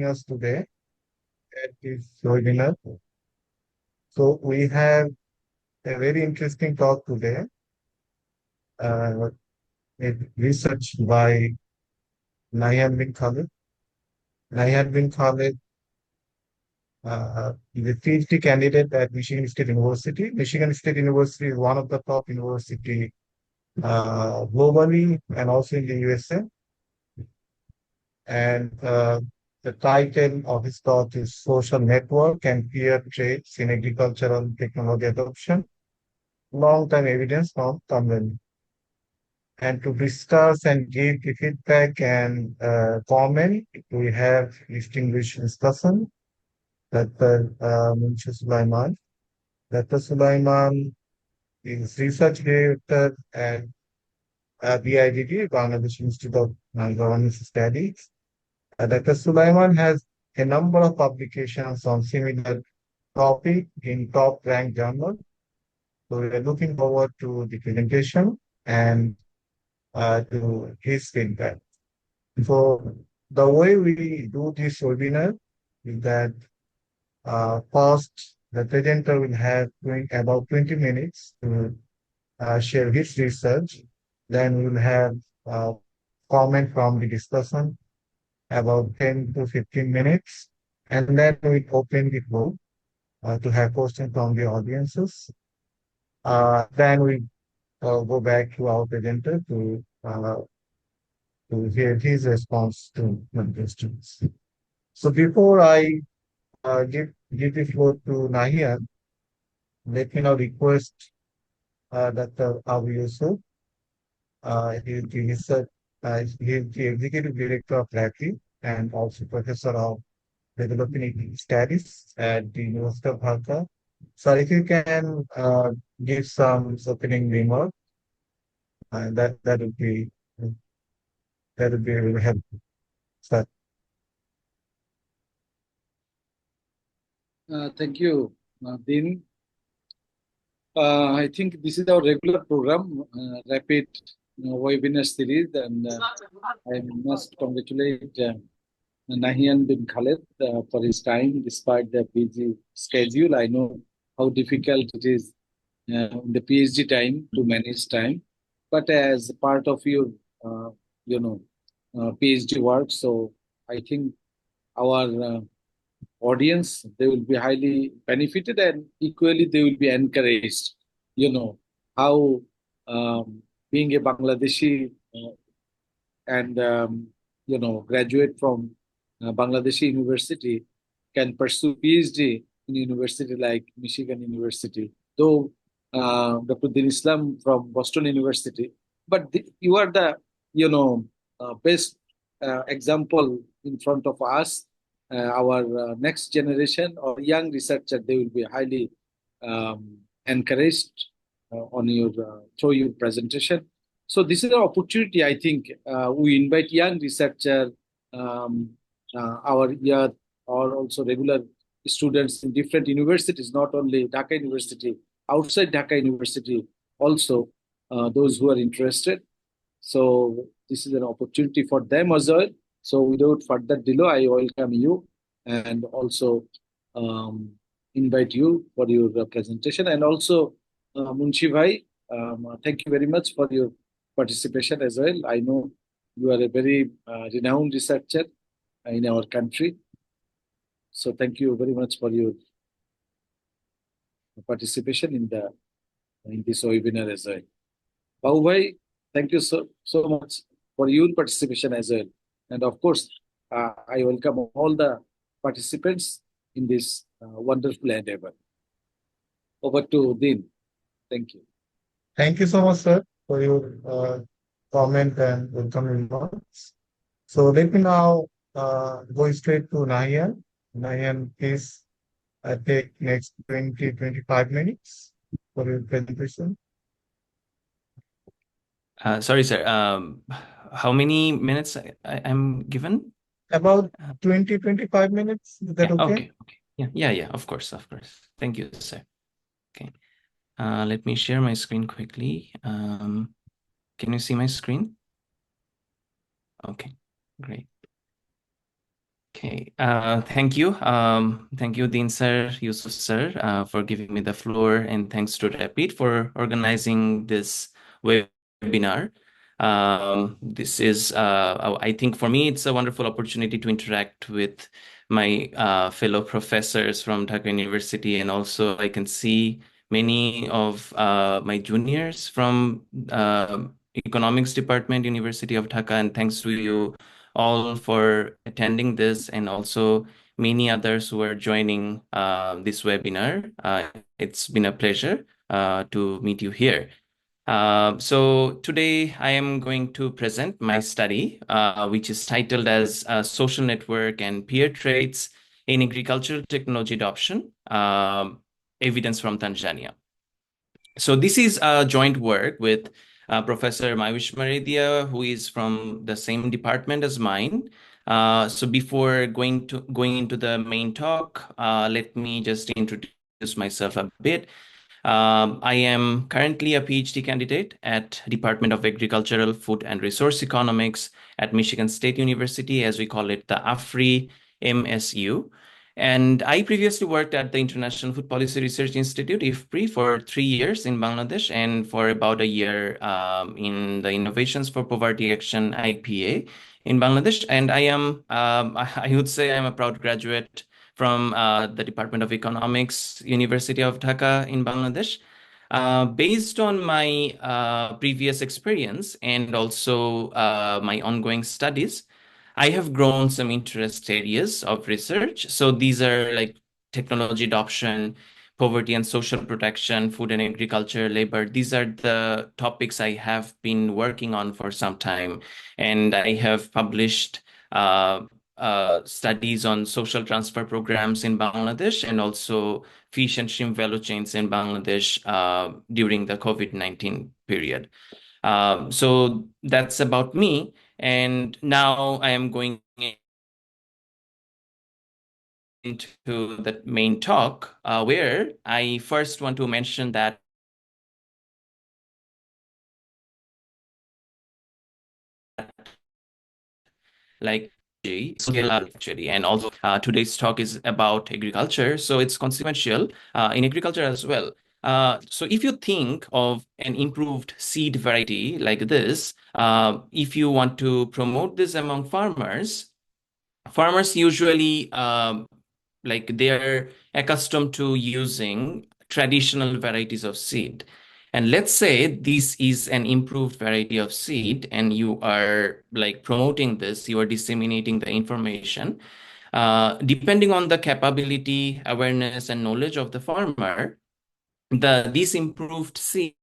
us today at this webinar. So we have a very interesting talk today, uh, research by Nayan bin Khalid. Nayan bin Khalid is a PhD candidate at Michigan State University. Michigan State University is one of the top university globally and also in the USA. And the title of his talk is Social Network and Peer Traits in Agricultural Technology Adoption, Long-Term Evidence from Tanzania. And to discuss and give the feedback and comment, we have distinguished discussion, Dr. Munshi Sulaiman. Dr. Sulaiman is research director at BIDT, Bangladesh Institute of Governance Studies. Dr. Sulaiman has a number of publications on similar topic in top-ranked journals. So we are looking forward to the presentation and to his feedback. So the way we do this webinar is that first the presenter will have about 20 minutes to share his research. Then we will have comment from the discussion about 10 to 15 minutes. And then we open the floor to have questions from the audiences. Then we go back to our presenter to hear his response to the questions. So before I give the floor to Nahian, let me now request Dr. Abu Yusuf. He is the Executive Director of RAPI and also Professor of Developing Studies at the University of Dhaka. So if you can give some opening remarks, that would be really helpful. Start. Thank you, Dean. I think this is our regular program, rapid webinar series, and I must congratulate Nahian bin Khaled for his time despite the busy schedule. I know how difficult it is in the PhD time to manage time, but as part of your, PhD work, so I think our audience, they will be highly benefited and equally they will be encouraged. How being a Bangladeshi and graduate from Bangladeshi University can pursue PhD in university like Michigan University, though Dr. Din Islam from Boston University. But you are the best example in front of us. Our next generation or young researcher, they will be highly encouraged on your through your presentation. So this is an opportunity. I think we invite young researcher, our youth, or also regular students in different universities, not only Dhaka University, outside Dhaka University, also those who are interested. So this is an opportunity for them as well. So without further delay, I welcome you and also invite you for your presentation. And also, Munshi Bhai, thank you very much for your participation as well. I know you are a very renowned researcher in our country. So thank you very much for your participation in this webinar as well. Babu Bhai, thank you so much for your participation as well. And of course, I welcome all the participants in this wonderful endeavor. Over to Dean. Thank you. Thank you so much, sir, for your comment and welcome remarks. So let me now go straight to Nahian. Nahian, please take next 20-25 minutes for your presentation. Sorry, sir. How many minutes I'm given? About 20-25 minutes. Is that okay? Okay. Yeah. Of course. Thank you, sir. Okay. Let me share my screen quickly. Can you see my screen? Okay, great. Okay, thank you. Thank you, Dean sir, Yusuf sir, for giving me the floor, and thanks to Rapid for organizing this webinar. This is, I think for me, it's a wonderful opportunity to interact with my fellow professors from Dhaka University, and also I can see many of my juniors from Economics Department, University of Dhaka, and thanks to you all for attending this, and also many others who are joining this webinar. It's been a pleasure to meet you here. So today I am going to present my study, which is titled as Social Network and Peer Traits in Agricultural Technology Adoption, Evidence from Tanzania. So this is a joint work with Professor Mayush Maredia, who is from the same department as mine. So before going into the main talk, let me just introduce myself a bit. I am currently a PhD candidate at Department of Agricultural, Food and Resource Economics at Michigan State University, as we call it, the AFRI MSU. And I previously worked at the International Food Policy Research Institute, IFPRI, for 3 years in Bangladesh, and for about a year in the Innovations for Poverty Action, IPA, in Bangladesh. And I am, I would say I'm a proud graduate from the Department of Economics, University of Dhaka in Bangladesh. Based on my previous experience and also my ongoing studies, I have grown some interest areas of research. So these are like technology adoption, poverty and social protection, food and agriculture, labor. These are the topics I have been working on for some time. And I have published studies on social transfer programs in Bangladesh and also fish and shrimp value chains in Bangladesh during the COVID-19 period. So that's about me. And now I am going into the main talk, where I first want to mention that like actually, and also today's talk is about agriculture, so it's consequential in agriculture as well. So if you think of an improved seed variety like this, if you want to promote this among farmers, usually like they're accustomed to using traditional varieties of seed. And let's say this is an improved variety of seed and you are like promoting this, you are disseminating the information. Depending on the capability, awareness, and knowledge of the farmer, this improved seed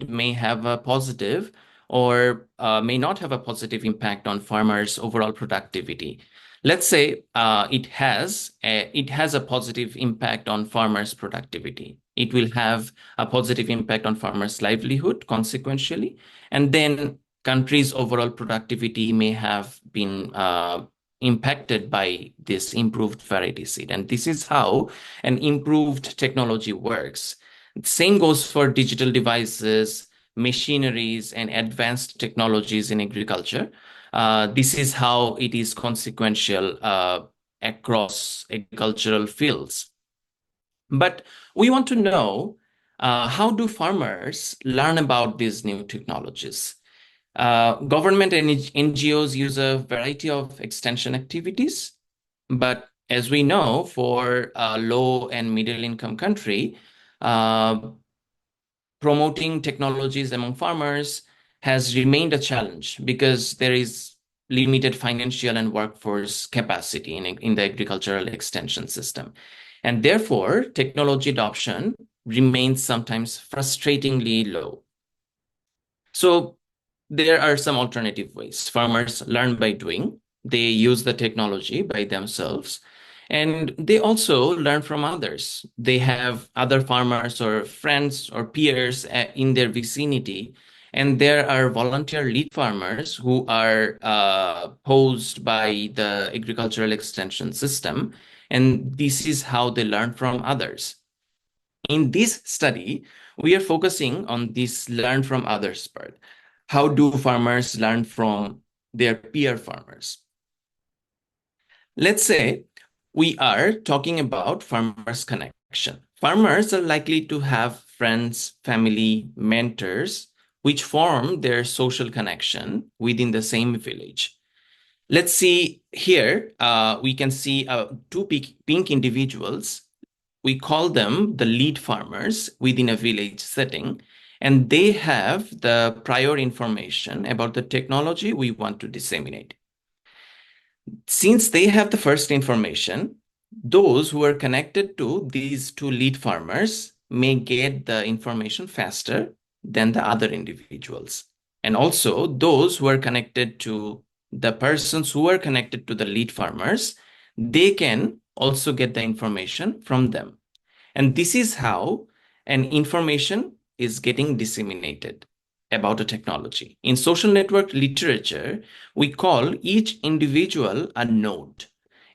may have a positive or may not have a positive impact on farmers' overall productivity. Let's say it has a positive impact on farmers' productivity. It will have a positive impact on farmers' livelihood consequentially, and then countries' overall productivity may have been impacted by this improved variety seed. And this is how an improved technology works. Same goes for digital devices, machineries, and advanced technologies in agriculture. This is how it is consequential across agricultural fields. But we want to know, how do farmers learn about these new technologies? Government and NGOs use a variety of extension activities, but as we know, for a low and middle income country, uh, promoting technologies among farmers has remained a challenge because there is limited financial and workforce capacity in the agricultural extension system. And therefore, technology adoption remains sometimes frustratingly low. So there are some alternative ways. Farmers learn by doing. They use the technology by themselves. And they also learn from others. They have other farmers or friends or peers in their vicinity. And there are volunteer lead farmers who are posed by the agricultural extension system. And this is how they learn from others. In this study, we are focusing on this learn from others part. How do farmers learn from their peer farmers? Let's say we are talking about farmers' connection. Farmers are likely to have friends, family, mentors, which form their social connection within the same village. Let's see here, we can see two pink individuals. We call them the lead farmers within a village setting, and they have the prior information about the technology we want to disseminate. Since they have the first information, those who are connected to these two lead farmers may get the information faster than the other individuals. And also, those who are connected to the persons who are connected to the lead farmers, they can also get the information from them. And this is how an information is getting disseminated about a technology. In social network literature, we call each individual a node.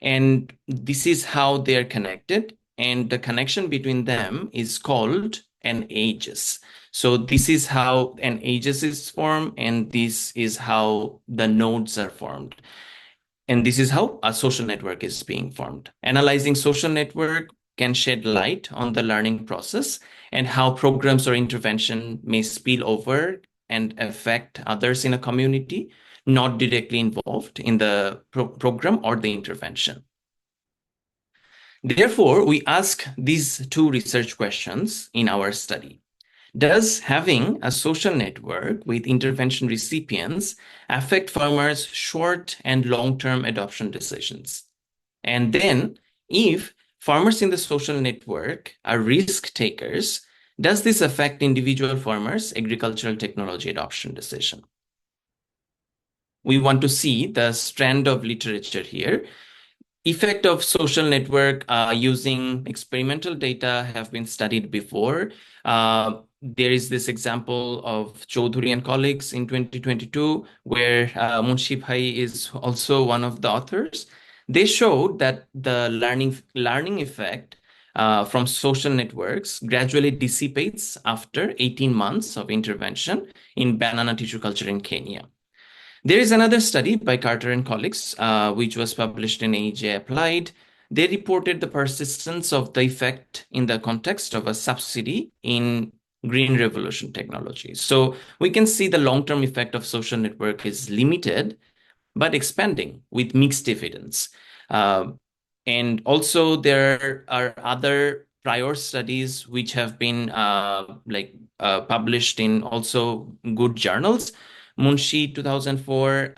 And this is how they are connected. And the connection between them is called an aegis. So this is how an aegis is formed, and this is how the nodes are formed. And this is how a social network is being formed. Analyzing social network can shed light on the learning process and how programs or intervention may spill over and affect others in a community not directly involved in the program or the intervention. Therefore, we ask these two research questions in our study. Does having a social network with intervention recipients affect farmers' short and long-term adoption decisions? And then, if farmers in the social network are risk takers, does this affect individual farmers' agricultural technology adoption decision? We want to see the strand of literature here. Effect of social network using experimental data have been studied before. There is this example of Chaudhuri and colleagues in 2022, where Munshi Bhai is also one of the authors. They showed that the learning effect from social networks gradually dissipates after 18 months of intervention in banana tissue culture in Kenya. There is another study by Carter and colleagues, which was published in AJ Applied. They reported the persistence of the effect in the context of a subsidy in green revolution technology. So we can see the long-term effect of social network is limited, but expanding with mixed evidence. And also there are other prior studies which have been published in also good journals. Munshi 2004,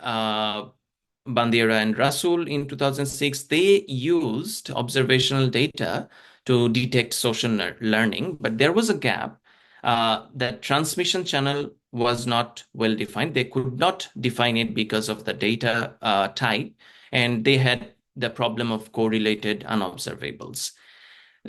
Bandiera and Rasul in 2006, they used observational data to detect social learning, but there was a gap. That transmission channel was not well defined. They could not define it because of the data type, and they had the problem of correlated unobservables.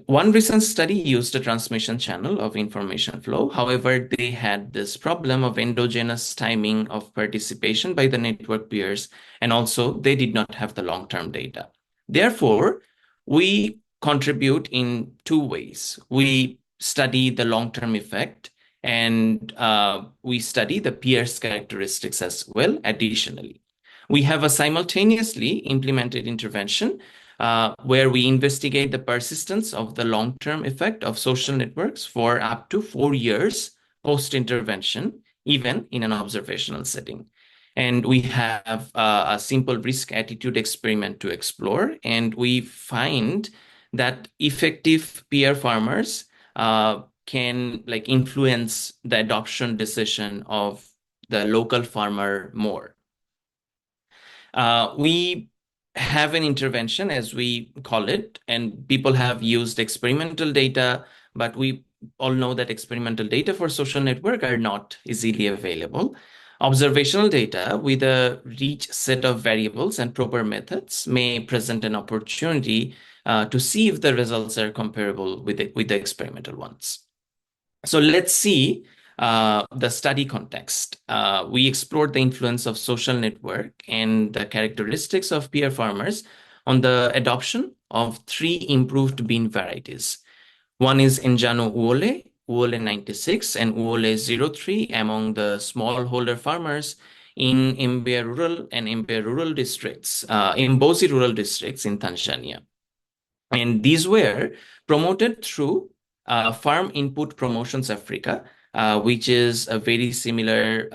One recent study used a transmission channel of information flow. However, they had this problem of endogenous timing of participation by the network peers, and also they did not have the long-term data. Therefore, we contribute in two ways. We study the long-term effect, and we study the peers' characteristics as well additionally. We have a simultaneously implemented intervention where we investigate the persistence of the long-term effect of social networks for up to 4 years post-intervention, even in an observational setting. And we have a simple risk attitude experiment to explore, and we find that effective peer farmers can influence the adoption decision of the local farmer more. We have an intervention, as we call it, and people have used experimental data, but we all know that experimental data for social network are not easily available. Observational data with a rich set of variables and proper methods may present an opportunity to see if the results are comparable with the experimental ones. So let's see the study context. We explored the influence of social network and the characteristics of peer farmers on the adoption of 3 improved bean varieties. One is Njano Uole 96, and Uole 03 among the smallholder farmers in Mbeya rural and Mbeya rural districts, Mbozi rural districts in Tanzania. And these were promoted through Farm Input Promotions Africa, which is very similar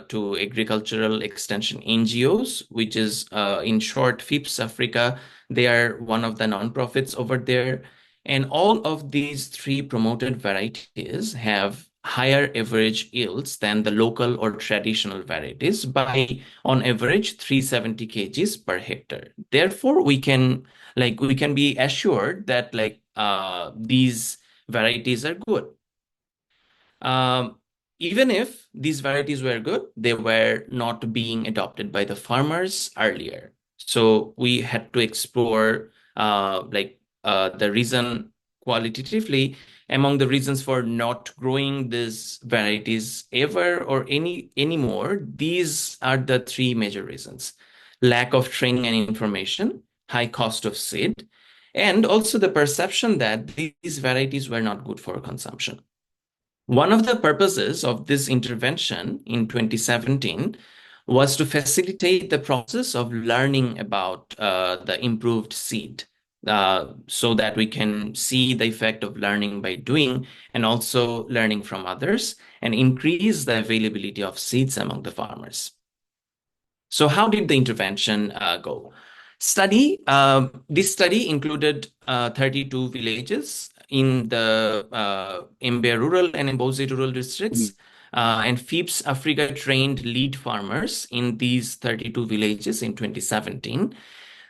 to Agricultural Extension NGOs, which is in short FIPS Africa. They are one of the nonprofits over there. And all of these three promoted varieties have higher average yields than the local or traditional varieties by, on average, 370 kgs per hectare. Therefore, we can be assured that these varieties are good. Even if these varieties were good, they were not being adopted by the farmers earlier. So we had to explore the reason qualitatively. Among the reasons for not growing these varieties ever or anymore, these are the three major reasons: lack of training and information, high cost of seed, and also the perception that these varieties were not good for consumption. One of the purposes of this intervention in 2017 was to facilitate the process of learning about the improved seed, so that we can see the effect of learning by doing and also learning from others and increase the availability of seeds among the farmers. So how did the intervention go? This study included 32 villages in the Mbeya rural and Mbozi rural districts, and FIPS Africa trained lead farmers in these 32 villages in 2017.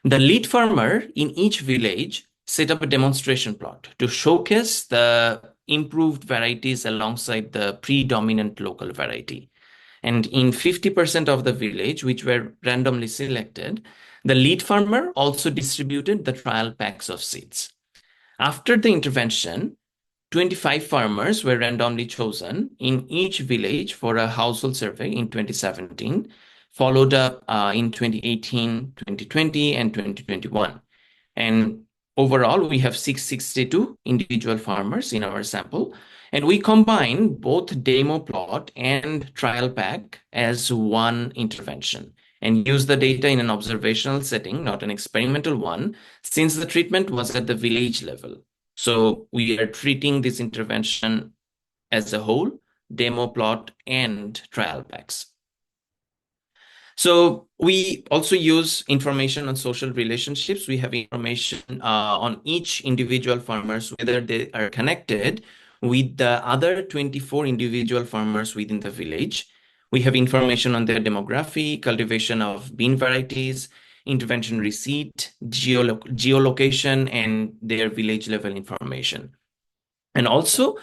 The lead farmer in each village set up a demonstration plot to showcase the improved varieties alongside the predominant local variety. And in 50% of the village, which were randomly selected, the lead farmer also distributed the trial packs of seeds. After the intervention, 25 farmers were randomly chosen in each village for a household survey in 2017, followed up in 2018, 2020, and 2021. And overall, we have 662 individual farmers in our sample. And we combine both demo plot and trial pack as one intervention and use the data in an observational setting, not an experimental one, since the treatment was at the village level. So we are treating this intervention as a whole, demo plot and trial packs. So we also use information on social relationships. We have information on each individual farmers, whether they are connected with the other 24 individual farmers within the village. We have information on their demography, cultivation of bean varieties, intervention receipt, geolocation, and their village level information. And also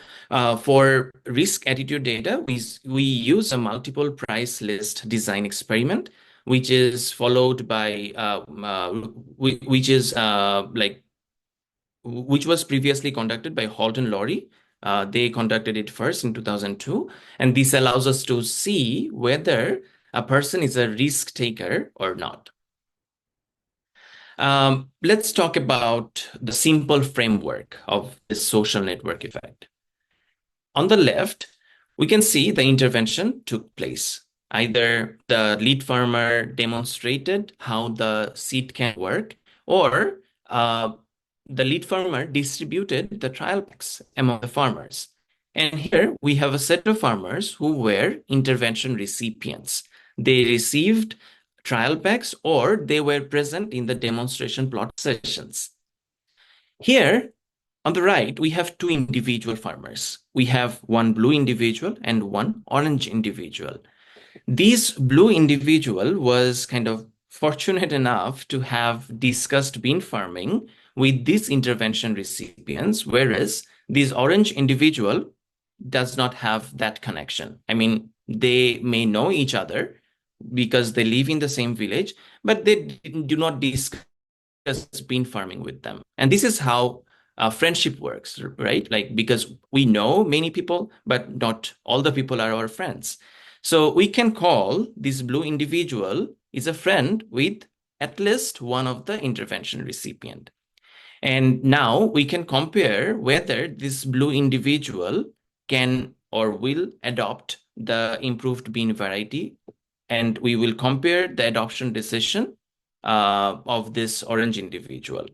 for risk attitude data, we use a multiple price list design experiment, which is followed by which was previously conducted by Holt and Laurie. They conducted it first in 2002, and this allows us to see whether a person is a risk taker or not. Let's talk about the simple framework of this social network effect. On the left, we can see the intervention took place. Either the lead farmer demonstrated how the seed can work, or the lead farmer distributed the trial packs among the farmers. And here we have a set of farmers who were intervention recipients. They received trial packs or they were present in the demonstration plot sessions. Here, on the right, we have two individual farmers. We have one blue individual and one orange individual. This blue individual was kind of fortunate enough to have discussed bean farming with these intervention recipients, whereas this orange individual does not have that connection. I mean, they may know each other because they live in the same village, but they do not discuss bean farming with them. And this is how friendship works, right? Like, because we know many people, but not all the people are our friends. So we can call this blue individual is a friend with at least one of the intervention recipient. And now we can compare whether this blue individual can or will adopt the improved bean variety and we will compare the adoption decision of this orange individual.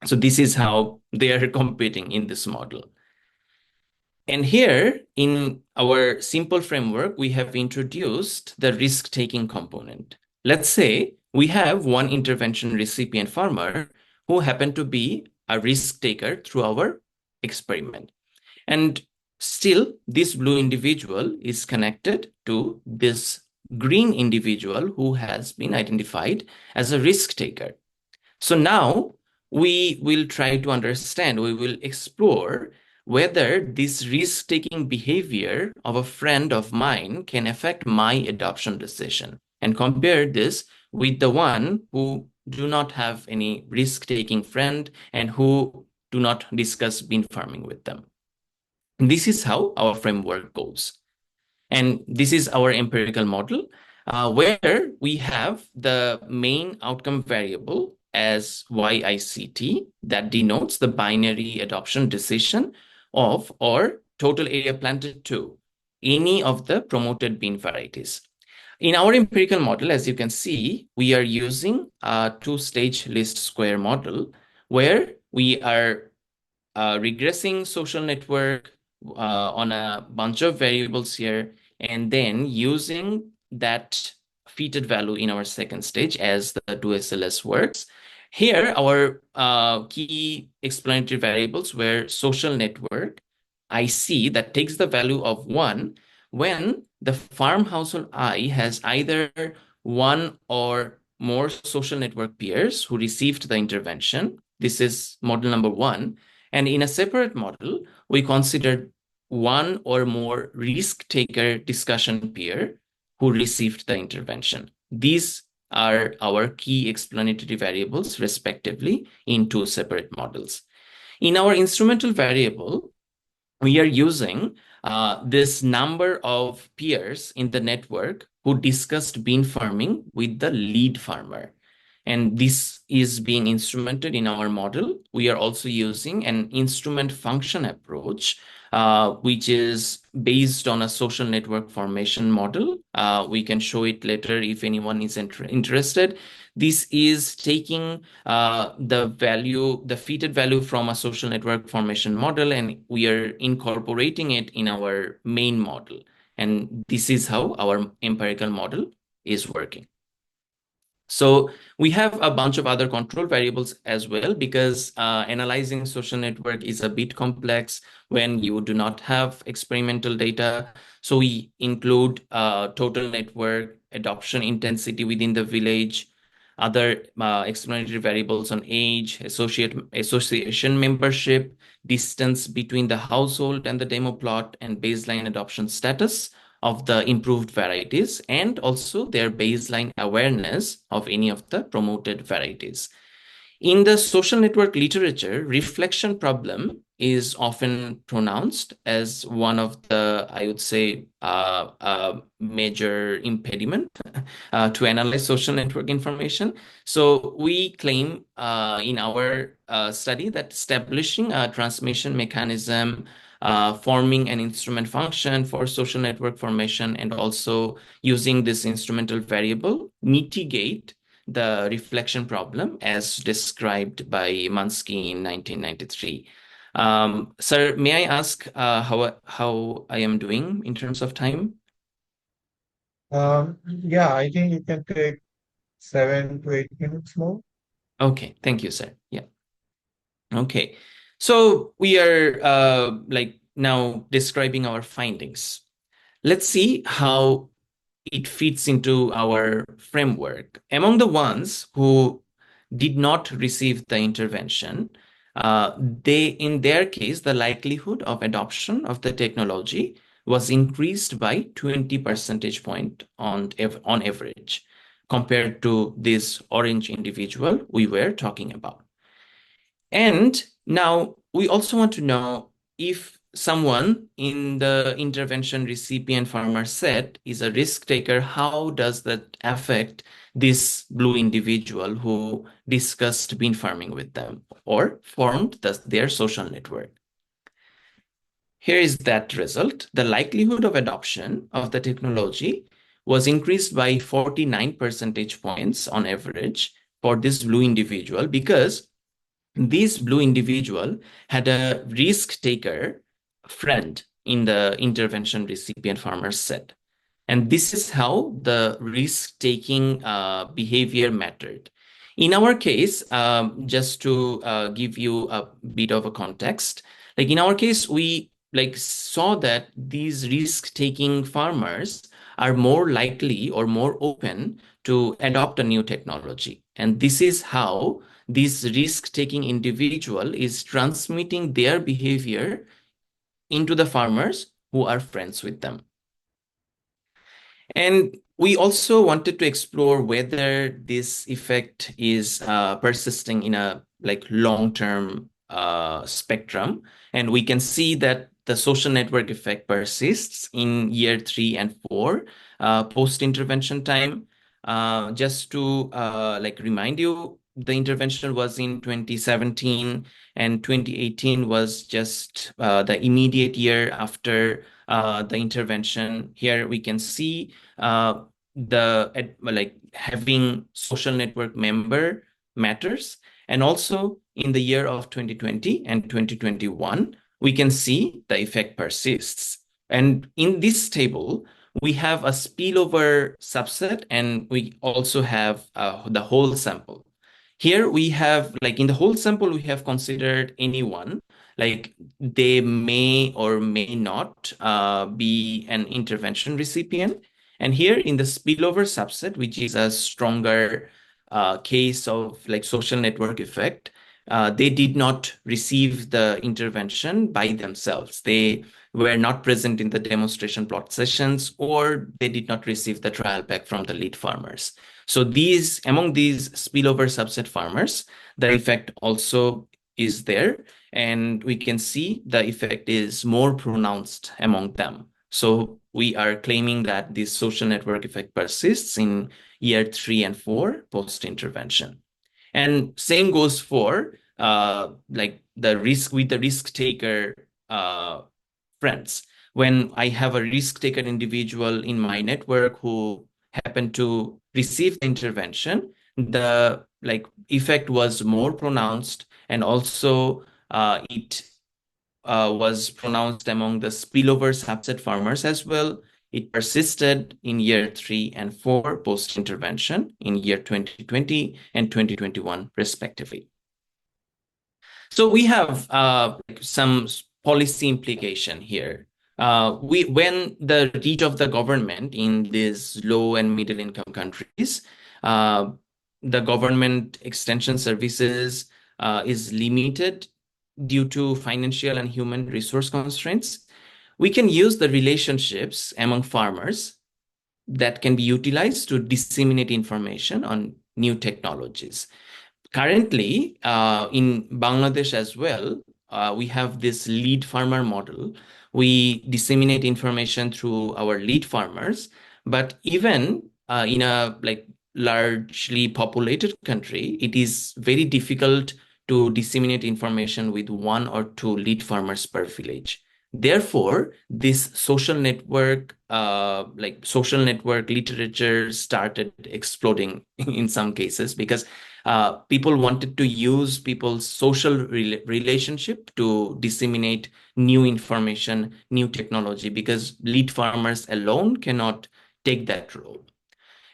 So this is how they are competing in this model. And here in our simple framework, we have introduced the risk-taking component. Let's say we have one intervention recipient farmer who happened to be a risk taker through our experiment. And still, this blue individual is connected to this green individual who has been identified as a risk taker. So now we will try to understand, we will explore whether this risk-taking behavior of a friend of mine can affect my adoption decision, and compare this with the one who do not have any risk-taking friend and who do not discuss bean farming with them. This is how our framework goes. And this is our empirical model, where we have the main outcome variable as YICT that denotes the binary adoption decision of or total area planted to any of the promoted bean varieties. In our empirical model, as you can see, we are using a two-stage least square model where we are regressing social network on a bunch of variables here, and then using that fitted value in our second stage as the 2SLS works. Here, our key explanatory variables were social network, IC, that takes the value of 1 when the farm household I has either one or more social network peers who received the intervention. This is model number 1. And in a separate model, we considered one or more risk taker discussion peer who received the intervention. These are our key explanatory variables, respectively, in two separate models. In our instrumental variable, we are using this number of peers in the network who discussed bean farming with the lead farmer. And this is being instrumented in our model. We are also using an instrument function approach, which is based on a social network formation model. We can show it later if anyone is interested. This is taking the fitted value from a social network formation model, and we are incorporating it in our main model. And this is how our empirical model is working. So we have a bunch of other control variables as well, because analyzing social network is a bit complex when you do not have experimental data. So we include total network, adoption intensity within the village, other explanatory variables on age, association membership, distance between the household and the demo plot, and baseline adoption status of the improved varieties, and also their baseline awareness of any of the promoted varieties. In the social network literature, reflection problem is often pronounced as one of the, I would say, major impediment to analyze social network information. So we claim in our study that establishing a transmission mechanism, forming an instrument function for social network formation, and also using this instrumental variable mitigate the reflection problem as described by Mansky in 1993. Sir, may I ask how I am doing in terms of time? Yeah, I think you can take 7 to 8 minutes more. Okay, thank you, sir. Yeah. Okay. So we are now describing our findings. Let's see how it fits into our framework. Among the ones who did not receive the intervention, in their case, the likelihood of adoption of the technology was increased by 20 percentage point on average compared to this orange individual we were talking about. And now we also want to know if someone in the intervention recipient farmer set is a risk taker, how does that affect this blue individual who discussed bean farming with them or formed their social network? Here is that result. The likelihood of adoption of the technology was increased by 49 percentage points on average for this blue individual, because this blue individual had a risk taker friend in the intervention recipient farmers set. And this is how the risk-taking behavior mattered. In our case, just to give you a bit of a context, like in our case, we like saw that these risk-taking farmers are more likely or more open to adopt a new technology. And this is how this risk-taking individual is transmitting their behavior into the farmers who are friends with them. And we also wanted to explore whether this effect is persisting in a like long-term spectrum. And we can see that the social network effect persists in year 3 and 4 post-intervention time. Just to like remind you, the intervention was in 2017, and 2018 was just the immediate year after the intervention. Here we can see like having social network member matters. And also in the year of 2020 and 2021, we can see the effect persists. And in this table, we have a spillover subset, and we also have the whole sample. Here we have, like in the whole sample, we have considered anyone, like they may or may not be an intervention recipient. And here in the spillover subset, which is a stronger case of like social network effect, they did not receive the intervention by themselves. They were not present in the demonstration plot sessions, or they did not receive the trial pack from the lead farmers. So among these spillover subset farmers, the effect also is there, and we can see the effect is more pronounced among them. So we are claiming that this social network effect persists in year 3 and 4 post-intervention. And same goes for like the risk taker friends. When I have a risk taker individual in my network who happened to receive the intervention, the like effect was more pronounced, and also it was pronounced among the spillover subset farmers as well. It persisted in year 3 and 4 post-intervention in year 2020 and 2021, respectively. So we have some policy implication here. When the reach of the government in these low and middle income countries, the government extension services is limited due to financial and human resource constraints, we can use the relationships among farmers that can be utilized to disseminate information on new technologies. Currently, in Bangladesh as well, we have this lead farmer model. We disseminate information through our lead farmers, but even in a like largely populated country, it is very difficult to disseminate information with 1 or 2 lead farmers per village. Therefore, this social network literature started exploding in some cases, because people wanted to use people's social relationship to disseminate new information, new technology, because lead farmers alone cannot take that role.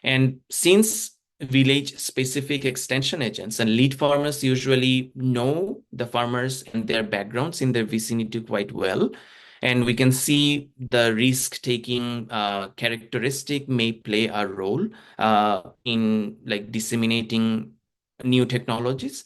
And since village-specific extension agents and lead farmers usually know the farmers and their backgrounds in their vicinity quite well, and we can see the risk-taking characteristic may play a role in like disseminating new technologies.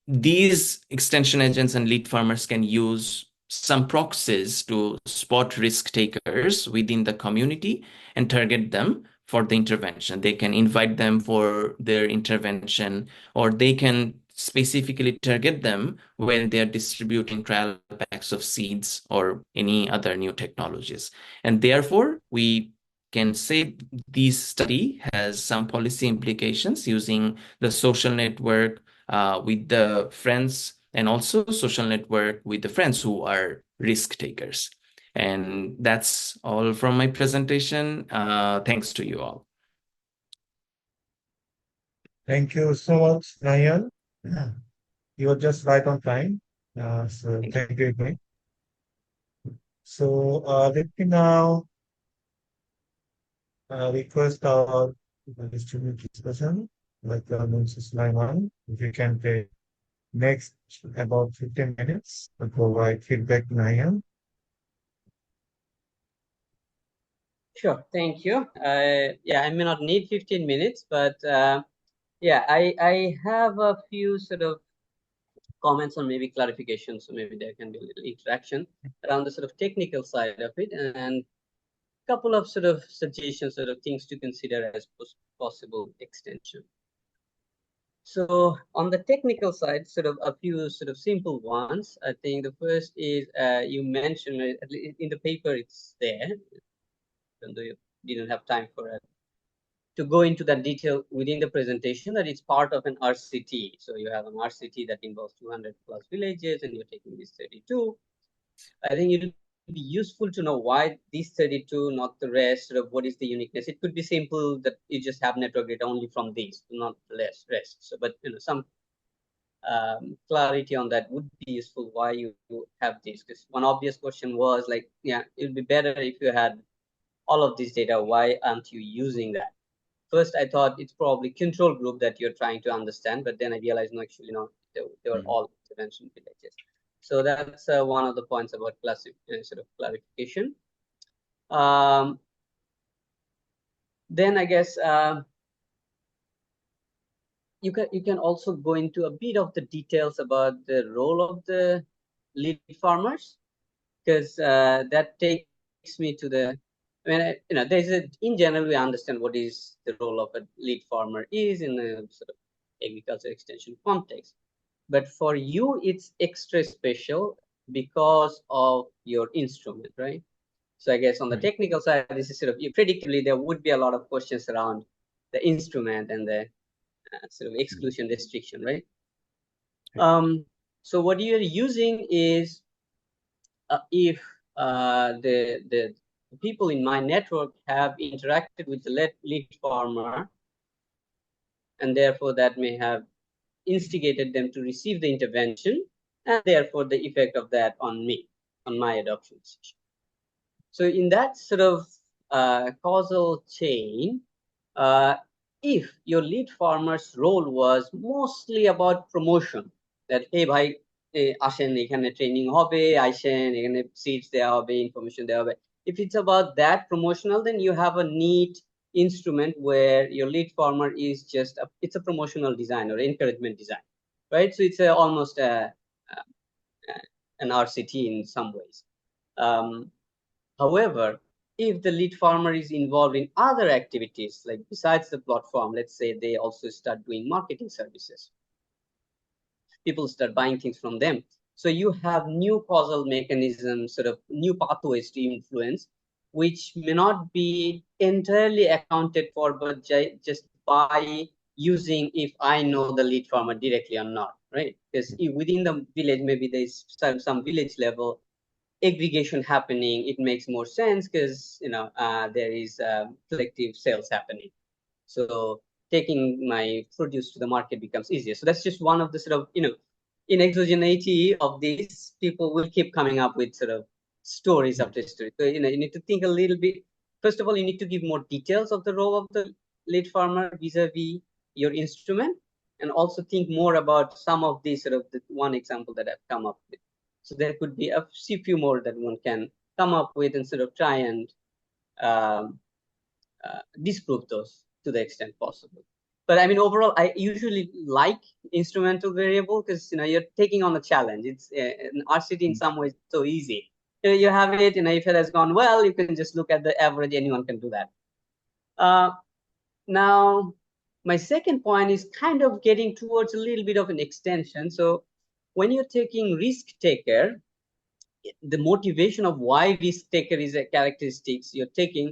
These extension agents and lead farmers can use some proxies to spot risk takers within the community and target them for the intervention. They can invite them for their intervention, or they can specifically target them when they're distributing trial packs of seeds or any other new technologies. And therefore, we can say this study has some policy implications using the social network with the friends, and also social network with the friends who are risk takers. And that's all from my presentation. Thanks to you all. Thank you so much, Nayan. You are just right on time. So Thank you. thank you again. So let me now request our distributed discussion, like Mrs. Laiman, if you can take next about 15 minutes to provide feedback to Nayan. Sure, thank you. Yeah, I may not need 15 minutes, but yeah, I have a few sort of comments or maybe clarifications, so maybe there can be a little interaction around the sort of technical side of it, and a couple of sort of suggestions, sort of things to consider as possible extension. So on the technical side, sort of a few sort of simple ones. I think the first is you mentioned in the paper, it's there, even though you didn't have time for it to go into that detail within the presentation, that it's part of an RCT. So you have an RCT that involves 200 plus villages and you're taking these 32. I think it would be useful to know why these 32, not the rest, sort of what is the uniqueness. It could be simple that you just have network data only from these, not less rest. So, but some clarity on that would be useful, why you have this. Because one obvious question was like, yeah, it would be better if you had all of this data. Why aren't you using that? First, I thought it's probably control group that you're trying to understand, but then I realized, no, actually, no, they were all intervention villages. So that's one of the points about sort of clarification. Then I guess you can also go into a bit of the details about the role of the lead farmers, because that takes me to the, I mean, there's in general, we understand what is the role of a lead farmer is in a sort of agriculture extension context. But for you, it's extra special because of your instrument, right? So I guess on the technical side, this is sort of, predictably, there would be a lot of questions around the instrument and the sort of exclusion restriction, right? So what you're using is if the people in my network have interacted with the lead farmer, and therefore that may have instigated them to receive the intervention, and therefore the effect of that on me, on my adoption decision. So in that sort of causal chain, if your lead farmer's role was mostly about promotion, that hey bhai আসেন এখানে training হবে, আসেন এখানে seats দেওয়া হবে, information দেওয়া হবে, if it's about that promotional, then you have a neat instrument where your lead farmer is just it's a promotional design or encouragement design, right? So it's almost an RCT in some ways. However, if the lead farmer is involved in other activities, like besides the platform, let's say they also start doing marketing services, people start buying things from them. So you have new causal mechanisms, sort of new pathways to influence, which may not be entirely accounted for, but just by using if I know the lead farmer directly or not, right? Because within the village, maybe there's some village level aggregation happening. It makes more sense because there is collective sales happening. So taking my produce to the market becomes easier. So that's just one of the sort of in exogeneity of these, people will keep coming up with sort of stories after story. So you need to think a little bit. First of all, you need to give more details of the role of the lead farmer vis-a-vis your instrument, and also think more about some of these sort of the one example that I've come up with. So there could be a few more that one can come up with and sort of try and disprove those to the extent possible. But I mean, overall, I usually like instrumental variable because you're taking on a challenge. It's an RCT in some ways so easy. You have it, if it has gone well, you can just look at the average. Anyone can do that. Now, my second point is kind of getting towards a little bit of an extension. So when you're taking risk taker, the motivation of why risk taker is a characteristics you're taking,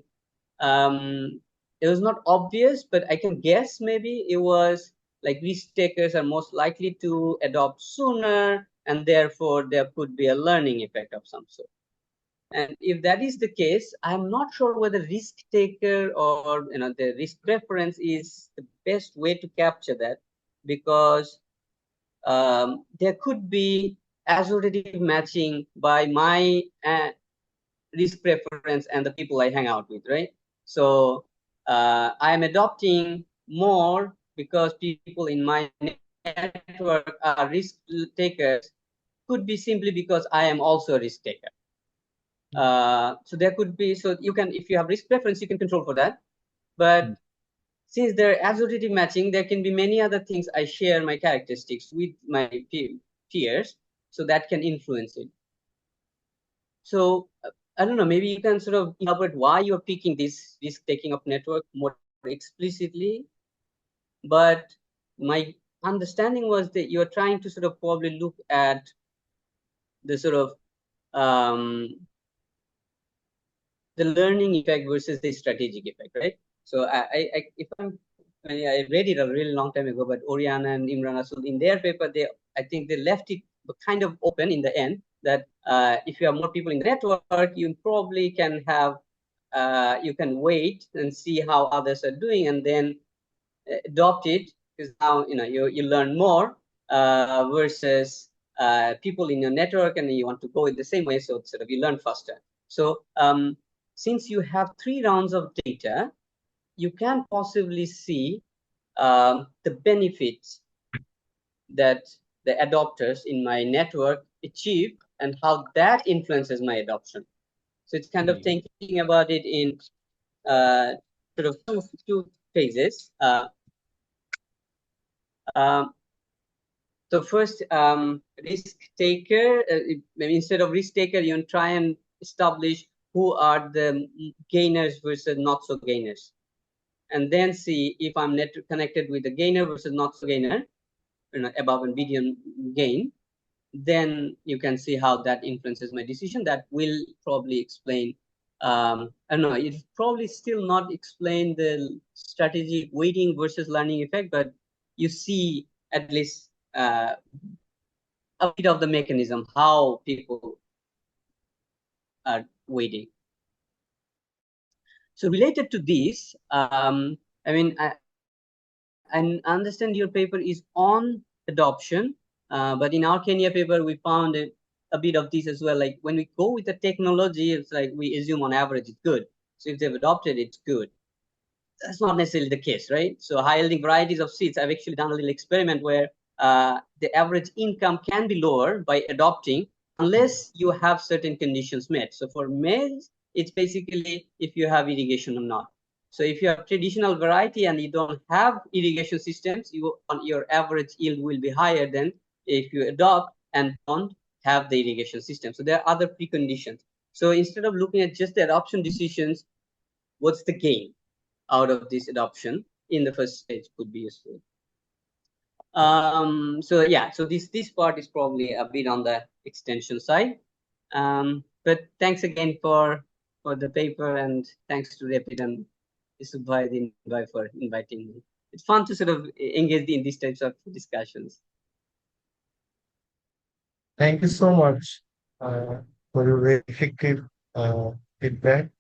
it was not obvious, but I can guess maybe it was like risk takers are most likely to adopt sooner, and therefore there could be a learning effect of some sort. And if that is the case, I'm not sure whether risk taker or the risk preference is the best way to capture that, because there could be associative matching by my risk preference and the people I hang out with, right? So I'm adopting more because people in my network are risk takers, could be simply because I am also a risk taker. So there could be, so you can, if you have risk preference, you can control for that. But since they're associative matching, there can be many other things I share my characteristics with my peers, so that can influence it. So I don't know, maybe you can sort of elaborate why you're picking this risk taking of network more explicitly. But my understanding was that you're trying to sort of probably look at the sort of the learning effect versus the strategic effect, right? So I read it a really long time ago, but Oriana and Imran Rasul, in their paper, I think they left it kind of open in the end, that if you have more people in the network, you probably can have, you can wait and see how others are doing and then adopt it, because now you learn more versus people in your network and you want to go in the same way, so sort of you learn faster. So since you have 3 rounds of data, you can possibly see the benefits that the adopters in my network achieve and how that influences my adoption. So it's kind of thinking about it in sort of two phases. So first, risk taker, instead of risk taker, you try and establish who are the gainers versus not so gainers. And then see if I'm connected with the gainer versus not so gainer, above and median gain. Then you can see how that influences my decision. That will probably explain, I don't know, it probably still not explain the strategic weighting versus learning effect, but you see at least a bit of the mechanism, how people are weighting. So related to this, I mean, I understand your paper is on adoption, but in our Kenya paper, we found a bit of this as well. Like when we go with the technology, it's like we assume on average it's good. So if they've adopted, it's good. That's not necessarily the case, right? So high yielding varieties of seeds, I've actually done a little experiment where the average income can be lower by adopting unless you have certain conditions met. So for maize, it's basically if you have irrigation or not. So if you have traditional variety and you don't have irrigation systems, your average yield will be higher than if you adopt and don't have the irrigation system. So there are other preconditions. So instead of looking at just the adoption decisions, what's the gain out of this adoption in the first stage could be useful. So yeah, so this part is probably a bit on the extension side. But thanks again for the paper, and thanks to Rapid and Subhai for inviting me. It's fun to sort of engage in these types of discussions. Thank you so much for your very effective feedback.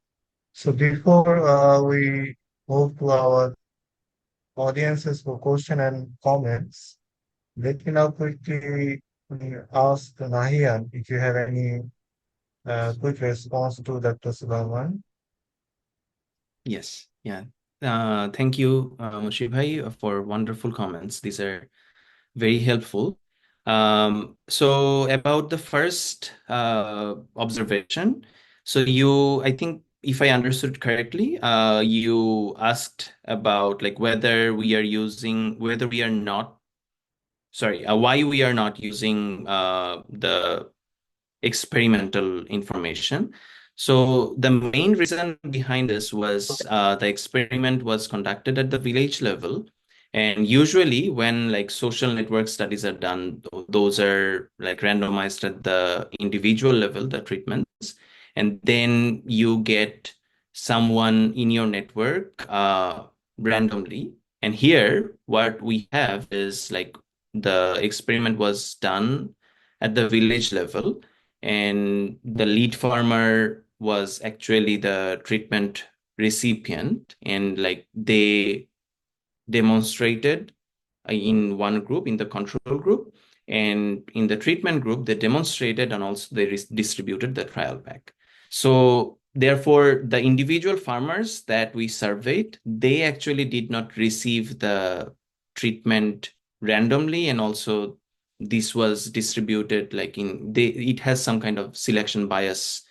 So before we move to our audiences for question and comments, let me now quickly ask Nahian if you have any quick response to Dr. Subhaman. Yes, yeah. Thank you, Mushir Bhai, for wonderful comments. These are very helpful. So about the first observation, so I think if I understood correctly, you asked about like why we are not using the experimental information. So the main reason behind this was the experiment was conducted at the village level. And usually when like social network studies are done, those are like randomized at the individual level, the treatments. And then you get someone in your network randomly. And here, what we have is like the experiment was done at the village level. and the lead farmer was actually the treatment recipient, and like they demonstrated in one group, in the control group, and in the treatment group, they demonstrated and also they distributed the trial pack. So therefore, the individual farmers that we surveyed, they actually did not receive the treatment randomly, and also this was distributed like it has some kind of selection bias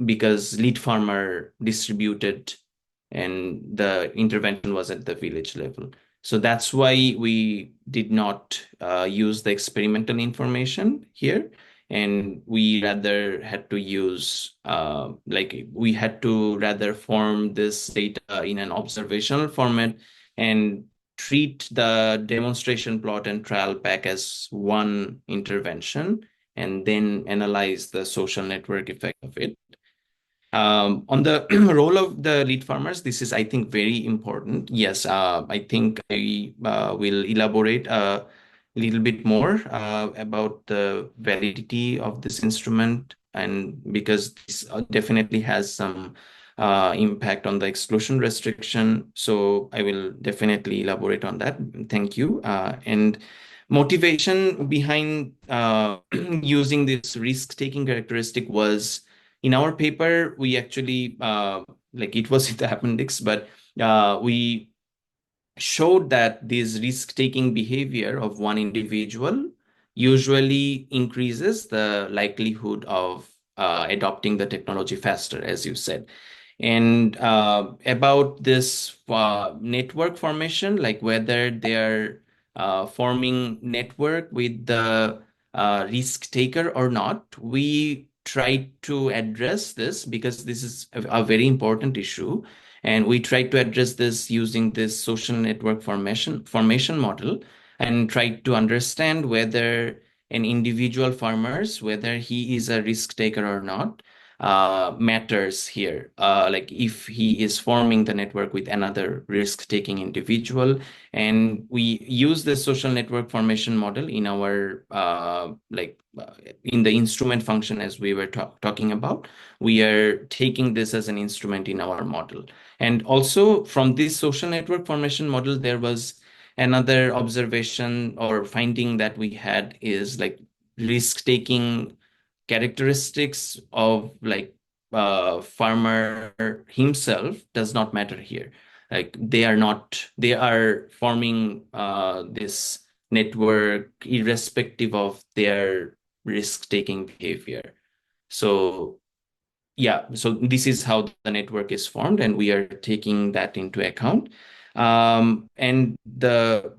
because lead farmer distributed and the intervention was at the village level. So that's why we did not use the experimental information here. And we rather had to use, we had to rather form this data in an observational format and treat the demonstration plot and trial pack as one intervention, and then analyze the social network effect of it. On the role of the lead farmers, this is, I think, very important. Yes, I think I will elaborate a little bit more about the validity of this instrument, and because this definitely has some impact on the exclusion restriction. So I will definitely elaborate on that. Thank you. And motivation behind using this risk-taking characteristic was, in our paper, we actually, it was in the appendix, but we showed that this risk-taking behavior of one individual usually increases the likelihood of adopting the technology faster, as you said. And about this network formation, like whether they're forming network with the risk taker or not, we try to address this because this is a very important issue. And we try to address this using this social network formation model, and try to understand whether an individual farmers, whether he is a risk taker or not, matters here. Like if he is forming the network with another risk-taking individual, and we use the social network formation model in our in the instrument function as we were talking about. We are taking this as an instrument in our model. And also from this social network formation model, there was another observation or finding that we had is like risk-taking characteristics of farmer himself does not matter here. Like they are forming this network irrespective of their risk-taking behavior. So yeah, so this is how the network is formed, and we are taking that into account. And the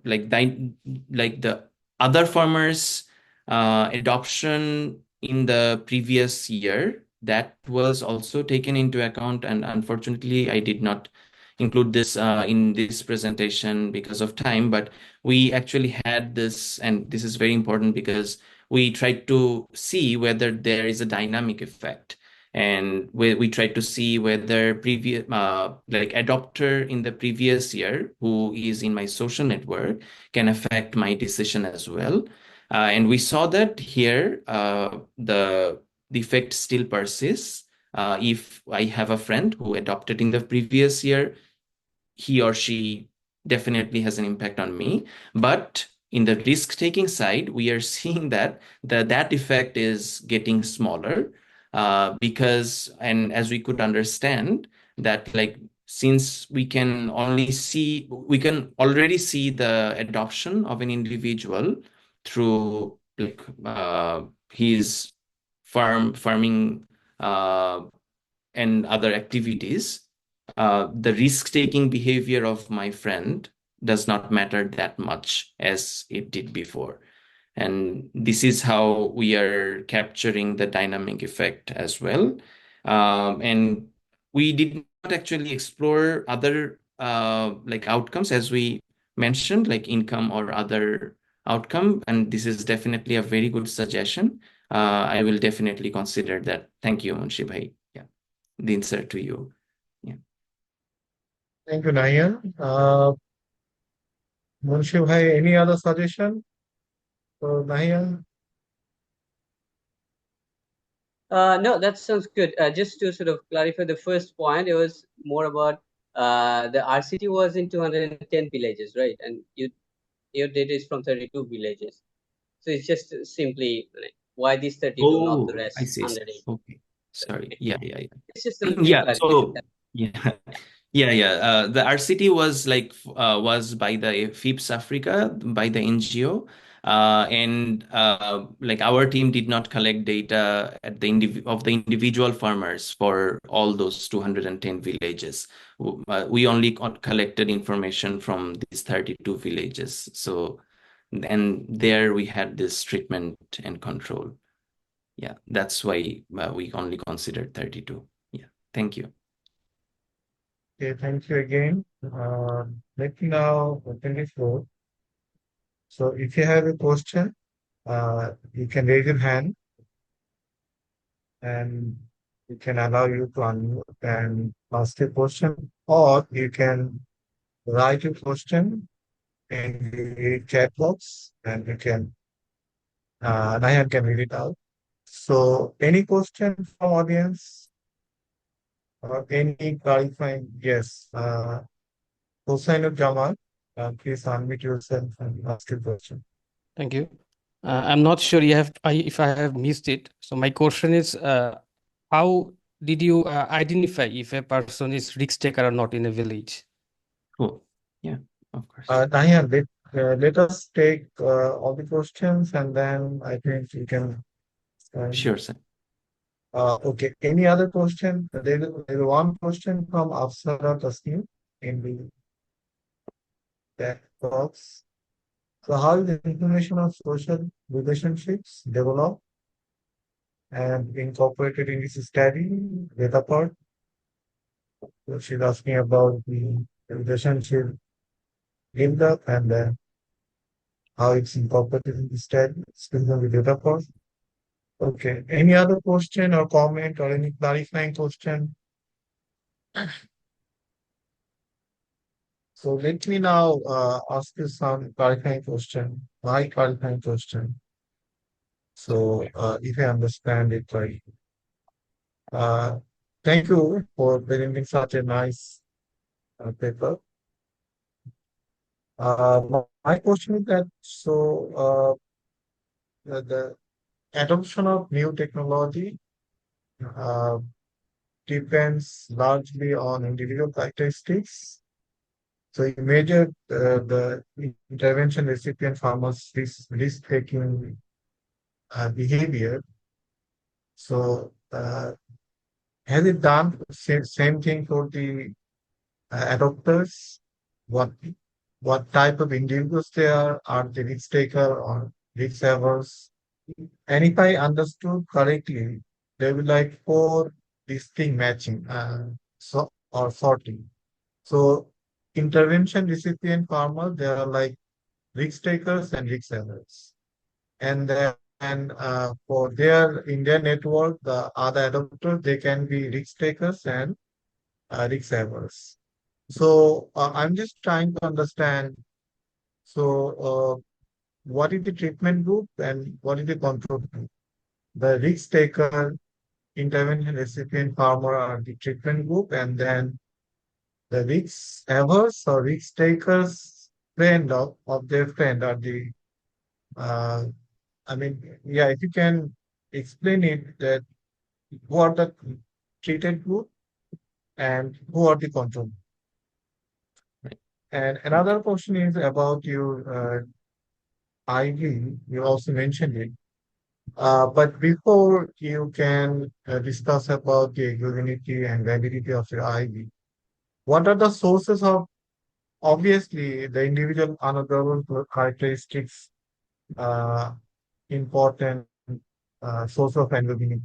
other farmers adoption in the previous year, that was also taken into account, and unfortunately I did not include this in this presentation because of time, but we actually had this, and this is very important because we tried to see whether there is a dynamic effect. And we tried to see whether previous adopter in the previous year who is in my social network can affect my decision as well. And we saw that here the effect still persists. If I have a friend who adopted in the previous year, he or she definitely has an impact on me. But in the risk-taking side, we are seeing that that effect is getting smaller because, and as we could understand, that since we can already see the adoption of an individual through his farming and other activities, the risk-taking behavior of my friend does not matter that much as it did before. And this is how we are capturing the dynamic effect as well. And we did not actually explore other outcomes, as we mentioned, like income or other outcome. And this is definitely a very good suggestion. I will definitely consider that. Thank you, Munshi Bhai. Yeah, the insert to you. Yeah. Thank you, Nayan. Munshi Bhai, any other suggestion for Nayan? No, that sounds good. Just to sort of clarify the first point, it was more about the RCT was in 210 villages, right? And your data is from 32 villages. So it's just simply like, why these 32, not the Oh, I rest see. 108? Okay. Sorry. Yeah. It's just a little Yeah. clarification. So yeah. Yeah. The RCT was was by the FIPS Africa, by the NGO. And like our team did not collect data at of the individual farmers for all those 210 villages. We only collected information from these 32 villages. So, and there we had this treatment and control. Yeah, that's why we only considered 32. Yeah, thank you. Okay, thank you again. Let me now open the floor. So if you have a question, you can raise your hand and we can allow you to unmute and ask a question, or you can write a question in the chat box and you can, Nayan can read it out. So any question from audience or any clarifying? Yes, Hossein Jamal, please unmute yourself and ask your question. Thank you. I'm not sure if I have missed it. So my question is, how did you identify if a person is risk taker or not in a village? Cool. Yeah, of course. Nayan, let us take all the questions and then I think you can. Sure, sir. Okay. Any other question? There is one question from Afsara Tasneem in the chat box. So how is the information of social relationships developed and incorporated in this study data part? So she's asking about the relationship build up and then how it's incorporated in the study, still on the data part. Okay. Any other question or comment or any clarifying question? So let me now ask you some clarifying question, my clarifying question. So if I understand it right, uh, thank you for presenting such a nice paper. My question is that the adoption of new technology uh, depends largely on individual characteristics. So you measured the intervention recipient farmers' risk-taking behavior. So has it done same thing for the adopters? What what type of individuals they are they risk taker or risk averse? And if I understood correctly, there will like four distinct matching so or sorting. So intervention recipient farmers, they are like risk takers and risk averse. And then for their in their network, the other adopters, they can be risk takers and risk averse. So I'm just trying to understand. So what is the treatment group and what is the control group? The risk taker, intervention recipient farmer are the treatment group, and then the risk averse or risk takers friend of their friend are the uh, I mean, yeah, if you can explain it that who are the treated group and who are the control. Right. And another question is about your IV. You also mentioned it. But before you can discuss about the unity and validity of your IV, what are the sources of obviously the individual unobservable characteristics uh, important source of endogeneity?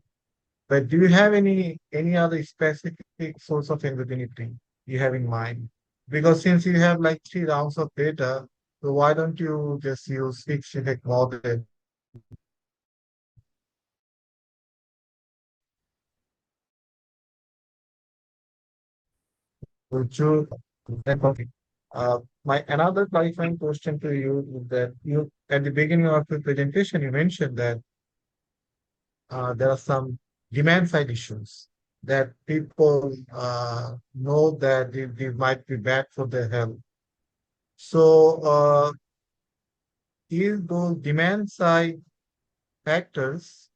But do you have any other specific source of endogeneity you have in mind? Because since you have like 3 rounds of data, so why don't you just use fixed effect model which you my another clarifying question to you is that you at the beginning of the presentation you mentioned that there are some demand side issues that people know that they might be bad for their health. So, if those demand side factors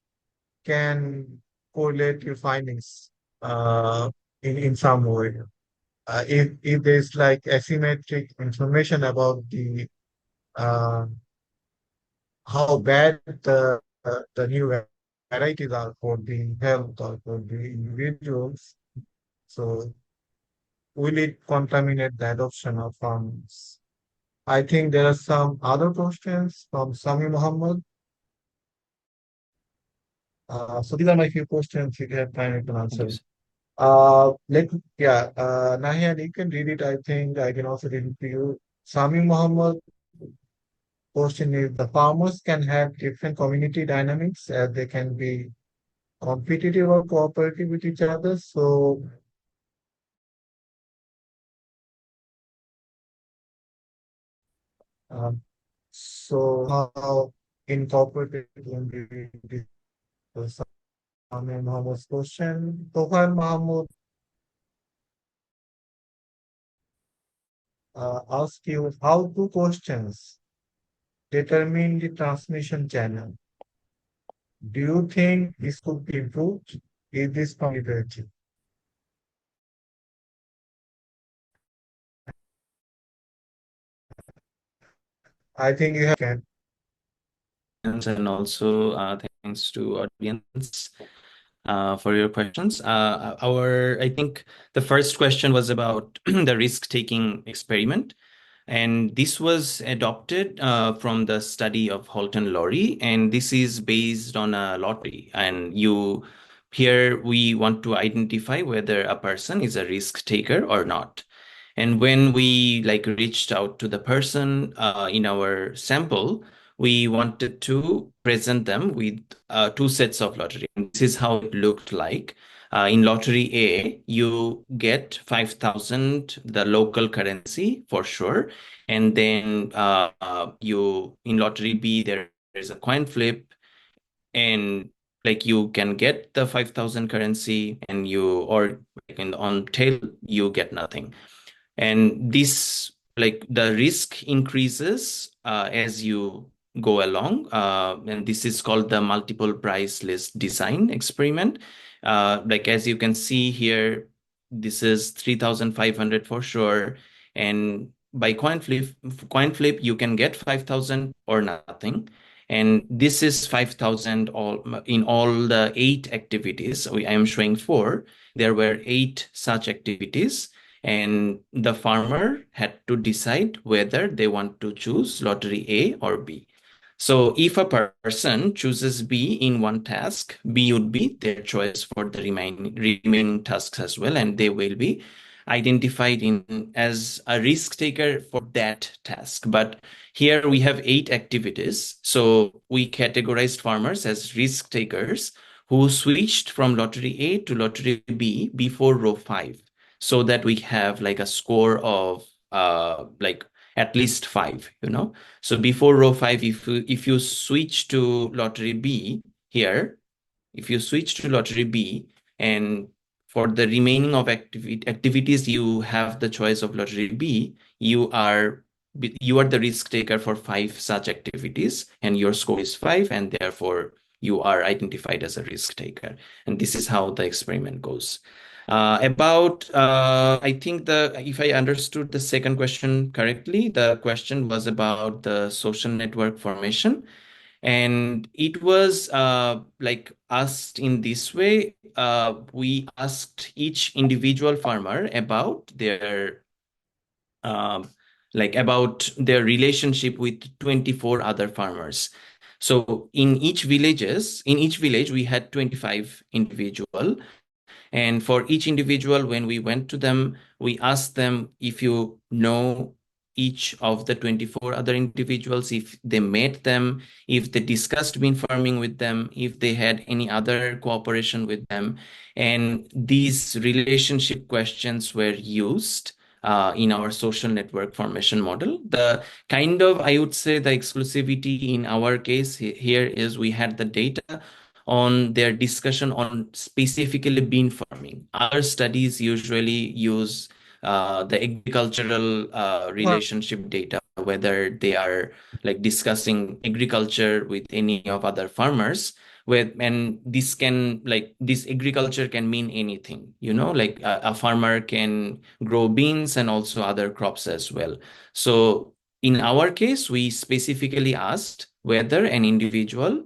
can correlate your findings in some way. If there's like asymmetric information about the uh, how bad the new varieties are for the health or for the individuals, so will it contaminate the adoption of farms? I think there are some other questions from Sami Muhammad. So these are my few questions. If you have time, you can Thank answer you. it. Nahian, you can read it. I think I can also read it to you. Sami Muhammad question is the farmers can have different community dynamics as they can be competitive or cooperative with each other. Um, how incorporated can be this Sami Muhammad's question? Tohan Mahmoud ask you how two questions determine the transmission channel. Do you think this could be improved? Is this competitive? I think you have can. And also thanks to audience for your questions. I think the first question was about the risk-taking experiment. And this was adopted from the study of Holton Lowry, and this is based on a lottery. And here we want to identify whether a person is a risk taker or not. And when we reached out to the person in our sample, we wanted to present them with two sets of lottery. And this is how it looked like. In lottery A, you get 5,000, the local currency for sure. And then in lottery B, there's a coin flip, and you can get the 5,000 currency, and on tail, you get nothing. And this the risk increases as you go along, and this is called the multiple price list design experiment. As you can see here, this is 3,500 for sure, and by coin flip you can get 5,000 or nothing. And this is 5,000 in all the 8 activities. I am showing 4. There were 8 such activities, and the farmer had to decide whether they want to choose lottery A or B. So if a person chooses B in one task, B would be their choice for the remaining tasks as well, and they will be identified as a risk taker for that task. But here we have 8 activities, so we categorized farmers as risk takers who switched from lottery A to lottery B before row 5, so that we have a score of at least 5. So before row 5, if you switch to lottery B here, if you switch to lottery B, and for the remaining of activities, you have the choice of lottery B, you are the risk taker for 5 such activities, and your score is 5, and therefore you are identified as a risk taker. And this is how the experiment goes. I think if I understood the second question correctly, the question was about the social network formation. And it was asked in this way. We asked each individual farmer about um, about their relationship with 24 other farmers. So in each village, we had 25 individual. And for each individual, when we went to them, we asked them if you know each of the 24 other individuals, if they met them, if they discussed wind farming with them, if they had any other cooperation with them. And these relationship questions were used in our social network formation model. I would say the exclusivity in our case here is we had the data on their discussion on specifically bean farming. Other studies usually use the agricultural relationship data, whether they are like discussing agriculture with any of other farmers. And this agriculture can mean anything, like a farmer can grow beans and also other crops as well. So in our case, we specifically asked whether an individual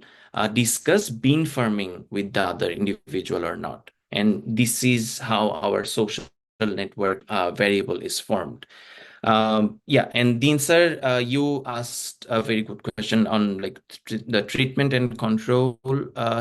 discuss bean farming with the other individual or not. And this is how our social network variable is formed. Yeah, and Dean sir, you asked a very good question on like the treatment and control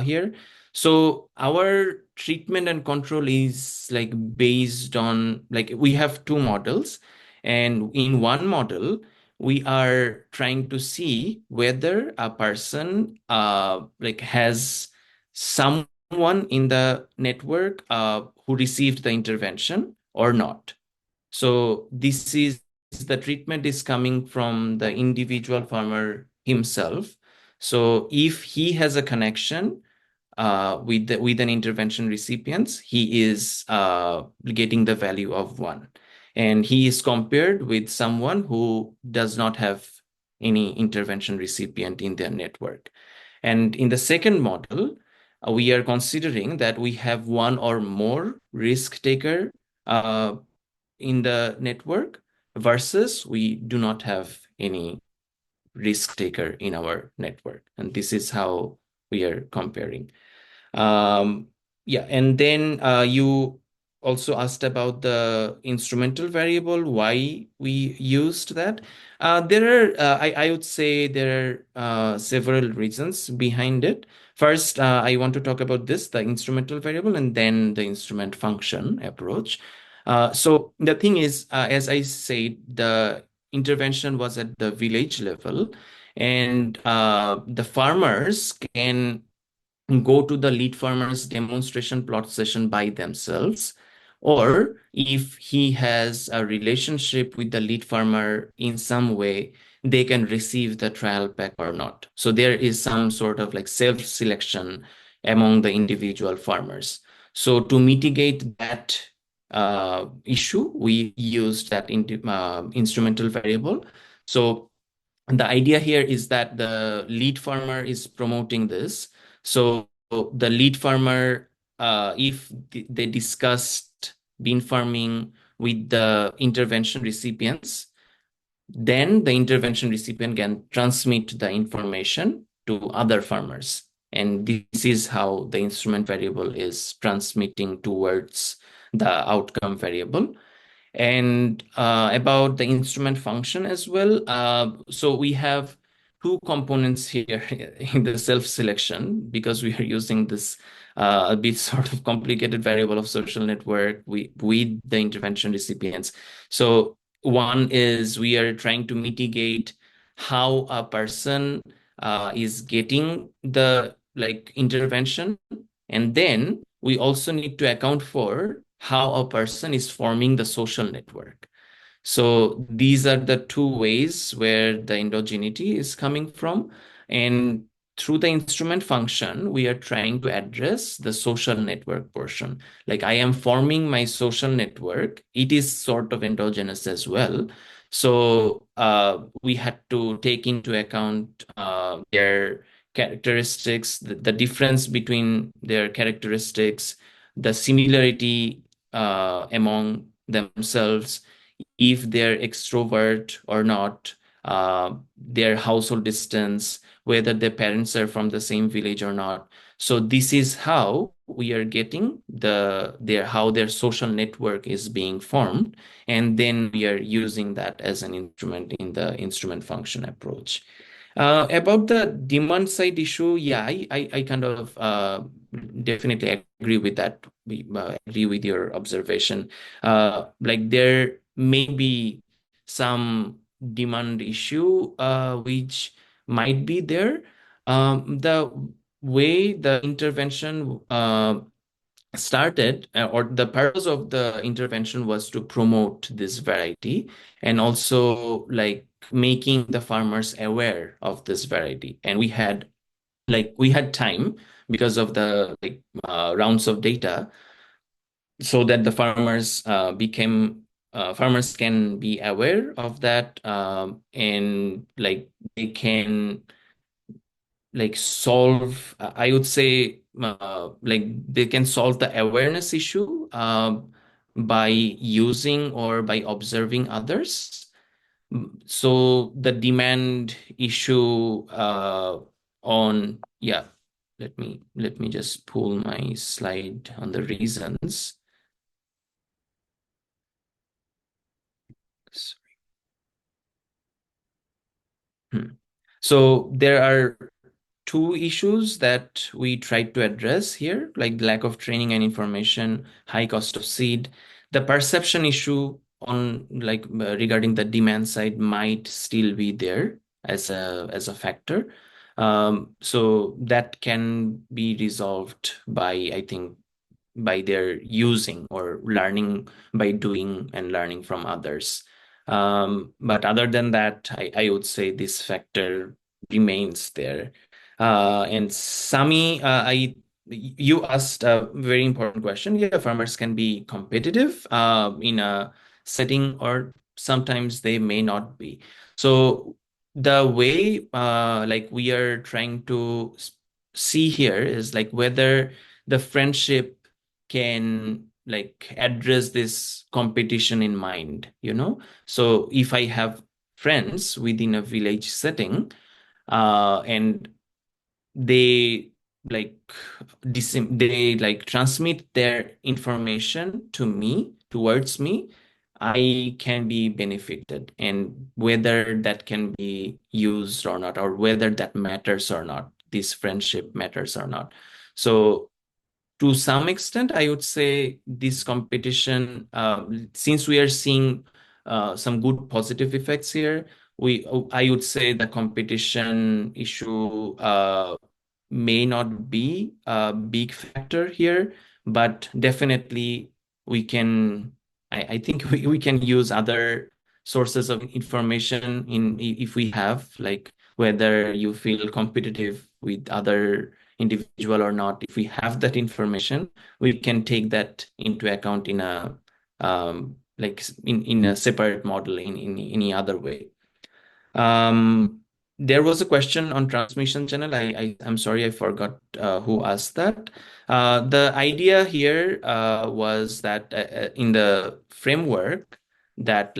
here. So our treatment and control is like based on like we have two models, and in one model we are trying to see whether a person like has someone in the network who received the intervention or not. So this is the treatment is coming from the individual farmer himself. So if he has a connection with an intervention recipients, he is getting the value of 1. And he is compared with someone who does not have any intervention recipient in their network. And in the second model, we are considering that we have one or more risk taker in the network versus we do not have any risk taker in our network. And this is how we are comparing. Yeah, and then you also asked about the instrumental variable, why we used that. I would say there are several reasons behind it. First, I want to talk about the instrumental variable, and then the instrument function approach. So the thing is, as I said, the intervention was at the village level, and the farmers can go to the lead farmer's demonstration plot session by themselves, or if he has a relationship with the lead farmer in some way, they can receive the trial pack or not. So there is some sort of like self-selection among the individual farmers. So to mitigate that issue, we used that instrumental variable. So the idea here is that the lead farmer is promoting this. So the lead farmer, if they discussed bean farming with the intervention recipients, then the intervention recipient can transmit the information to other farmers. And this is how the instrument variable is transmitting towards the outcome variable. And about the instrument function as well. So we have two components here in the self-selection, because we are using this a bit sort of complicated variable of social network with the intervention recipients. So one is we are trying to mitigate how a person is getting the like intervention, and then we also need to account for how a person is forming the social network. So these are the two ways where the endogeneity is coming from. And through the instrument function, we are trying to address the social network portion. Like I am forming my social network. It is sort of endogenous as well. So we had to take into account their characteristics, the difference between their characteristics, the similarity among themselves, if they're extrovert or not, their household distance, whether their parents are from the same village or not. So this is how we are getting how their social network is being formed, and then we are using that as an instrument in the instrument function approach. About the demand side issue, yeah, I kind of definitely agree with that. We agree with your observation. Like there may be some demand issue which might be there. The way the intervention started, or the purpose of the intervention was to promote this variety, and also like making the farmers aware of this variety. And we had time because of the rounds of data, so that the farmers farmers can be aware of that, and they can solve, I would say, they can solve the awareness issue by using or by observing others. So the demand issue on yeah, let me just pull my slide on the reasons. So there are two issues that we tried to address here, like lack of training and information, high cost of seed. The perception issue on regarding the demand side might still be there as a factor. So that can be resolved by, I think, by their using or learning by doing and learning from others. But other than that, I would say this factor remains there. And Sami, you asked a very important question. Yeah, farmers can be competitive in a setting, or sometimes they may not be. So the way we are trying to see here is whether the friendship can address this competition in mind, So if I have friends within a village setting, and they transmit their information to me, towards me, I can be benefited, and whether that can be used or not, or whether that matters or not, this friendship matters or not. So to some extent, I would say this competition, since we are seeing some good positive effects here, I would say the competition issue may not be a big factor here, but definitely we can, I think we can use other sources of information if we have, whether you feel competitive with other individual or not. If we have that information, we can take that into account in a in a separate model in any other way. There was a question on transmission channel. I'm sorry, I forgot who asked that. The idea here was that in the framework, that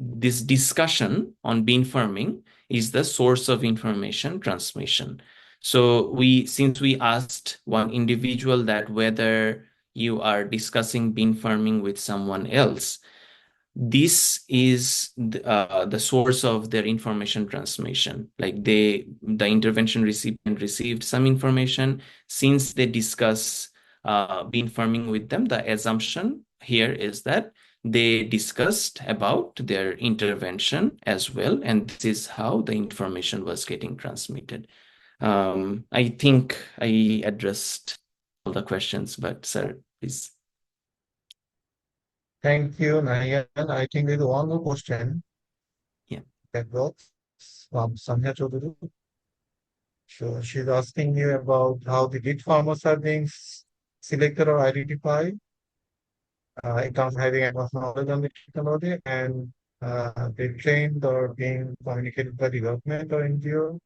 this discussion on bean farming is the source of information transmission. So since we asked one individual that whether you are discussing bean farming with someone else, this is the source of their information transmission. The intervention recipient received some information. Since they discuss bean farming with them, the assumption here is that they discussed about their intervention as well, and this is how the information was getting transmitted. I think I addressed all the questions, but sir, please. Thank you, Nayan. I think there's one more question. Yeah. That was from Sanya Chaudhary. So she's asking you about how the lead farmers are being selected or identified in terms of having enough knowledge on the technology, and they trained or being communicated by the government or NGO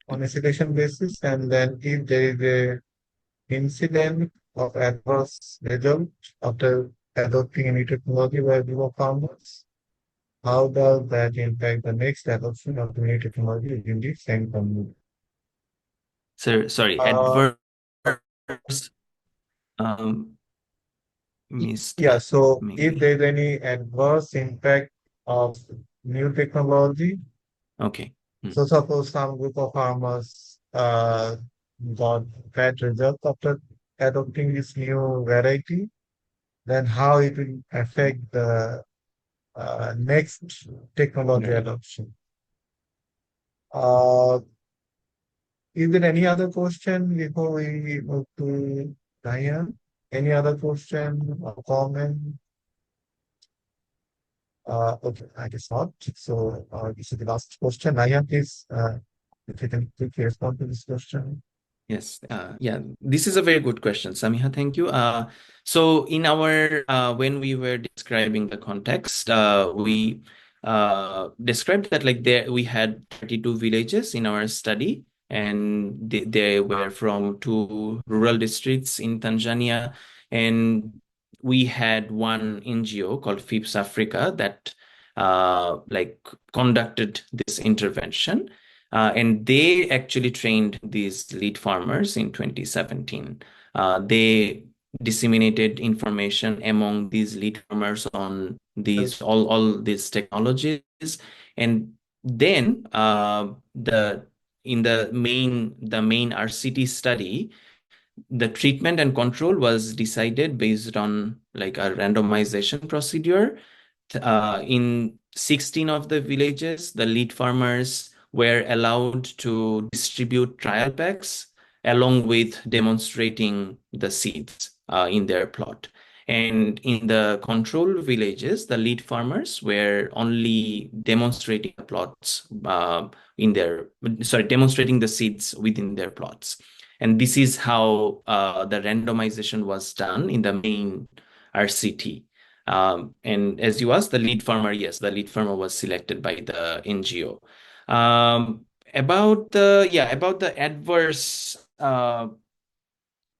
on a selection basis. And then if there is a incident of adverse result after adopting any technology by a group of farmers, how does that impact the next adoption of the new technology in the same community? Sir, sorry, Uh, adverse missed yeah, that so if maybe. there's any adverse impact of new technology, Okay. so suppose some group of farmers got bad result after adopting this new variety, then how it will affect the next technology Right. adoption. Is there any other question before we move to Diane? Any other question or comment? Okay, I guess not. So this is the last question. Diane, please, if you can quickly respond to this question. Yes, yeah, this is a very good question, Samiha. Thank you. So in our when we were describing the context, we described that like we had 32 villages in our study, and they were from 2 rural districts in Tanzania, and we had one NGO called FIPS Africa that like conducted this intervention. And they actually trained these lead farmers in 2017. They disseminated information among these lead farmers on these all these technologies, and then the in the main RCT study, the treatment and control was decided based on like a randomization procedure. In 16 of the villages, the lead farmers were allowed to distribute trial packs along with demonstrating the seeds in their plot. And in the control villages, the lead farmers were only demonstrating the plots demonstrating the seeds within their plots. And this is how the randomization was done in the main RCT. And as you asked, the lead farmer, yes, the lead farmer was selected by the NGO. About the adverse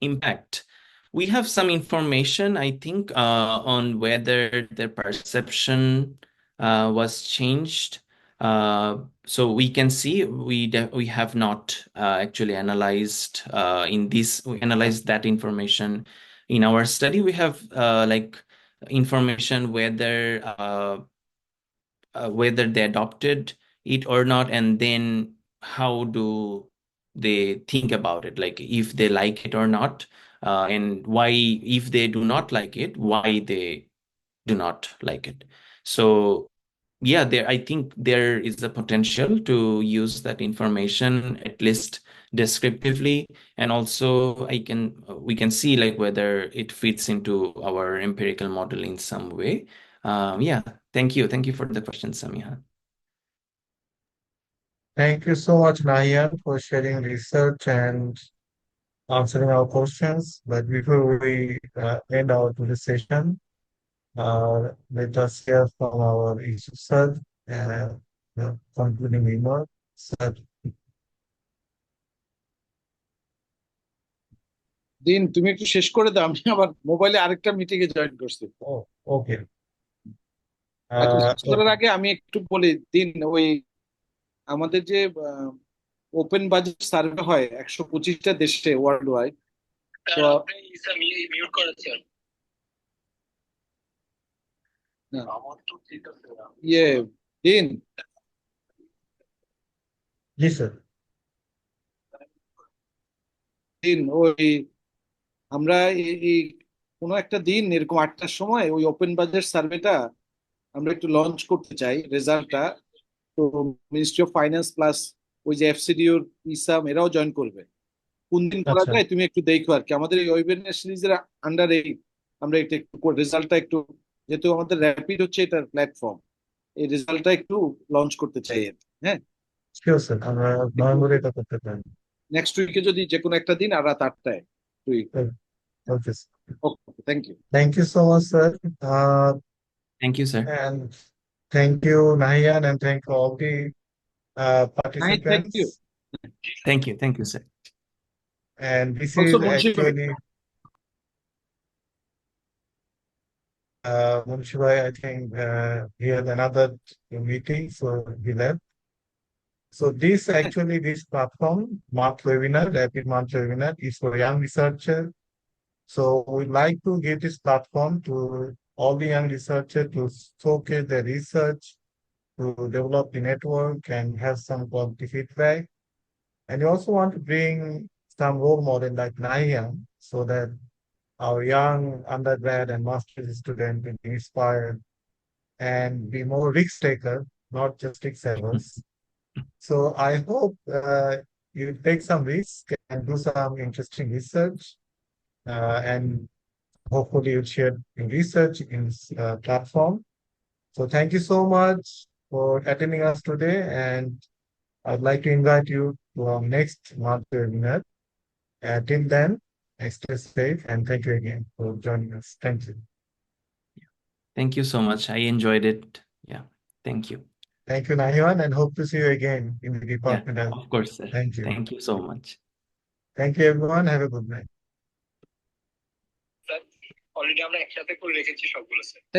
impact, we have some information, I think, on whether their perception was changed. So we can see we have not actually analyzed we analyzed that information in our study. We have like information whether they adopted it or not, and then how do they think about it, like if they like it or not, and why, if they do not like it, why they do not like it. So yeah, I think there is a potential to use that information at least descriptively, and also we can see like whether it fits into our empirical model in some way. Yeah, thank you for the question, Samiha. Thank you so much, Nayan, for sharing research and answering our questions. But before we end our today's session, let us hear from our issue sir, the concluding remark. Sir, দিন, তুমি একটু শেষ করে দাও, আমি আবার মোবাইলে আরেকটা মিটিং এ জয়েন করছি। oh, okay. এখন Uh, শেষ করার আগে আমি একটু বলি, দিন ওই আমাদের যে ওপেন বাজেট সার্ভে হয় 125টা দেশে ওয়ার্ল্ড ওয়াইড, তো ইয়ে দিন জি স্যার। দিন ওই আমরা এই কোনো একটা দিন এরকম 8টার সময় ওই ওপেন বাজেট সার্ভেটা আমরা একটু লঞ্চ করতে চাই, রেজাল্টটা। তো মিনিস্ট্রি অফ ফাইন্যান্স প্লাস ওই যে এফসিডিওর ইসাম এরাও জয়েন করবে। কোন দিন করা আচ্ছা, যায় তুমি একটু দেখো আর কি, আমাদের এই ওয়েবিনার সিরিজের আন্ডারে আমরা এটা একটু রেজাল্টটা একটু, যেহেতু আমাদের র্যাপিড হচ্ছে এটার প্ল্যাটফর্ম, এই রেজাল্টটা একটু লঞ্চ করতে চাই আর কি। হ্যাঁ, শিওর স্যার, আমরা একটু নভেম্বরে এটা করতে পারি। নেক্সট উইকে যদি যে কোনো একটা দিন আর রাত 8টায় তুই। Okay, okay, thank you. Thank you so much sir. Thank you, sir. And thank you, Nayan, and thank all the thank you. participants. Thank you, sir. And this also is Munshi bhai, actually, Munshi Bhai, I think he had another meeting, so he left. So this platform, month webinar, rapid month webinar, is for young researchers. So we'd like to give this platform to all the young researchers to showcase their research, to develop the network and have some quality feedback. And we also want to bring some role model like Nayan so that our young undergrad and master's students will be inspired and be more risk taker, not just risk averse. So I hope you take some risk and do some interesting research, and hopefully you share your research in this platform. So thank you so much for attending us today, and I'd like to invite you to our next month webinar. Till then, stay safe and thank you again for joining us. Thank you. Thank you so much. I enjoyed it. Yeah. Thank you. Thank you, Nahiwan, and hope to see you again in the Yeah, department. of course, sir. Thank you. Thank you so much. Thank you, everyone. Have a good night. Already আমরা একসাথে করে রেখেছি সবগুলো